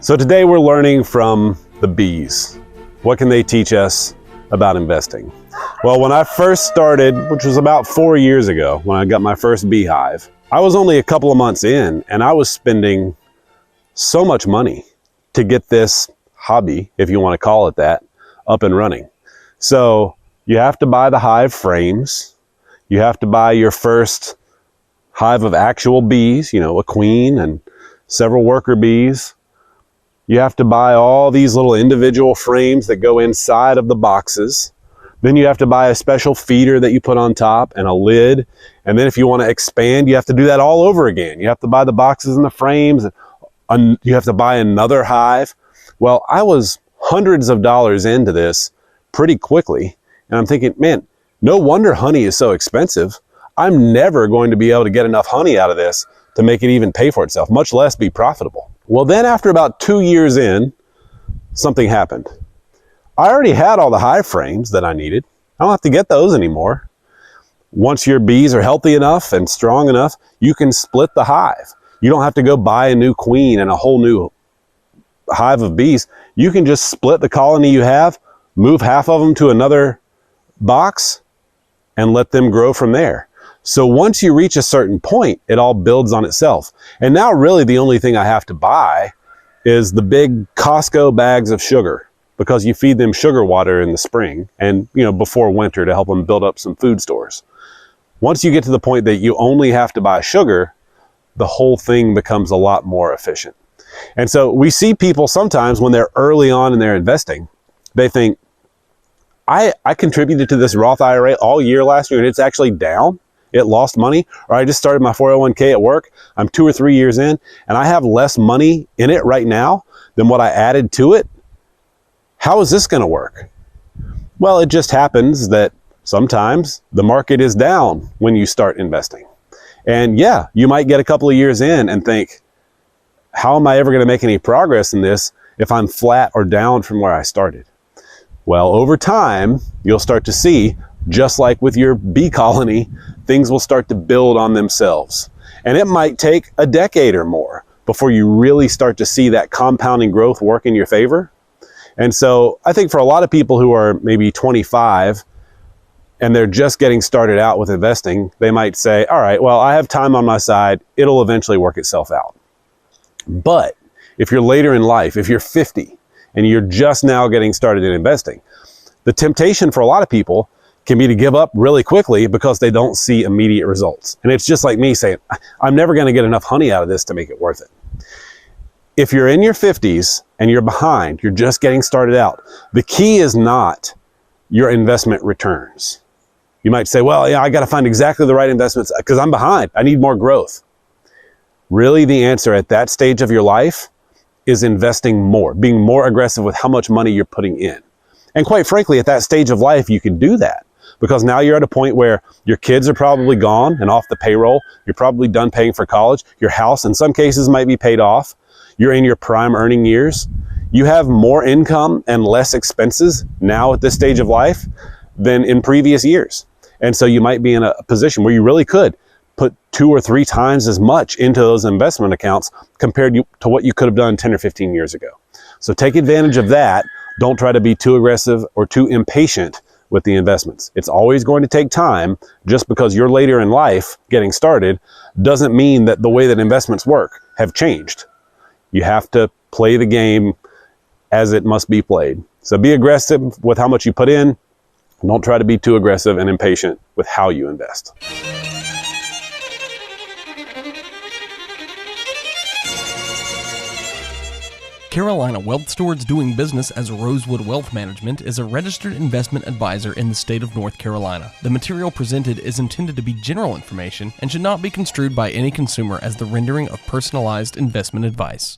So today we're learning from the bees. What can they teach us about investing? Well, when I first started, which was about 4 years ago, when I got my first beehive, I was only a couple of months in and I was spending so much money to get this hobby, if you want to call it that, up and running. So you have to buy the hive frames. You have to buy your first hive of actual bees, a queen and several worker bees. You have to buy all these little individual frames that go inside of the boxes. Then you have to buy a special feeder that you put on top and a lid. And then if you want to expand, you have to do that all over again. You have to buy the boxes and the frames, and you have to buy another hive. Well, I was hundreds of dollars into this pretty quickly. And I'm thinking, man, no wonder honey is so expensive. I'm never going to be able to get enough honey out of this to make it even pay for itself, much less be profitable. Well, then after about 2 years in, something happened. I already had all the hive frames that I needed. I don't have to get those anymore. Once your bees are healthy enough and strong enough, you can split the hive. You don't have to go buy a new queen and a whole new hive of bees. You can just split the colony you have, move half of them to another box, and let them grow from there. So once you reach a certain point, it all builds on itself. And now really the only thing I have to buy is the big Costco bags of sugar, because you feed them sugar water in the spring and before winter to help them build up some food stores. Once you get to the point that you only have to buy sugar, the whole thing becomes a lot more efficient. And so we see people sometimes when they're early on in their investing, they think, I contributed to this Roth IRA all year last year and it's actually down. It lost money. Or I just started my 401k at work. I'm 2 or 3 years in and I have less money in it right now than what I added to it. How is this going to work? Well, it just happens that sometimes the market is down when you start investing. And yeah, you might get a couple of years in and think, how am I ever going to make any progress in this if I'm flat or down from where I started? Well, over time, you'll start to see, just like with your bee colony, things will start to build on themselves. And it might take a decade or more before you really start to see that compounding growth work in your favor. And so I think for a lot of people who are maybe 25 and they're just getting started out with investing, they might say, all right, well, I have time on my side. It'll eventually work itself out. But if you're later in life, if you're 50 and you're just now getting started in investing, the temptation for a lot of people can be to give up really quickly because they don't see immediate results. And it's just like me saying, I'm never going to get enough honey out of this to make it worth it. If you're in your 50s and you're behind, you're just getting started out, the key is not your investment returns. You might say, well, yeah, I got to find exactly the right investments because I'm behind. I need more growth. Really, the answer at that stage of your life is investing more, being more aggressive with how much money you're putting in. And quite frankly, at that stage of life, you can do that because now you're at a point where your kids are probably gone and off the payroll. You're probably done paying for college. Your house, in some cases, might be paid off. You're in your prime earning years. You have more income and less expenses now at this stage of life than in previous years. And so you might be in a position where you really could put 2 or 3 times as much into those investment accounts compared to what you could have done 10 or 15 years ago. So take advantage of that. Don't try to be too aggressive or too impatient with the investments. It's always going to take time. Just because you're later in life getting started doesn't mean that the way that investments work have changed. You have to play the game as it must be played. So be aggressive with how much you put in. Don't try to be too aggressive and impatient with how you invest. Carolina Wealth Stewards, doing business as Rosewood Wealth Management, is a registered investment advisor in the state of North Carolina. The material presented is intended to be general information and should not be construed by any consumer as the rendering of personalized investment advice.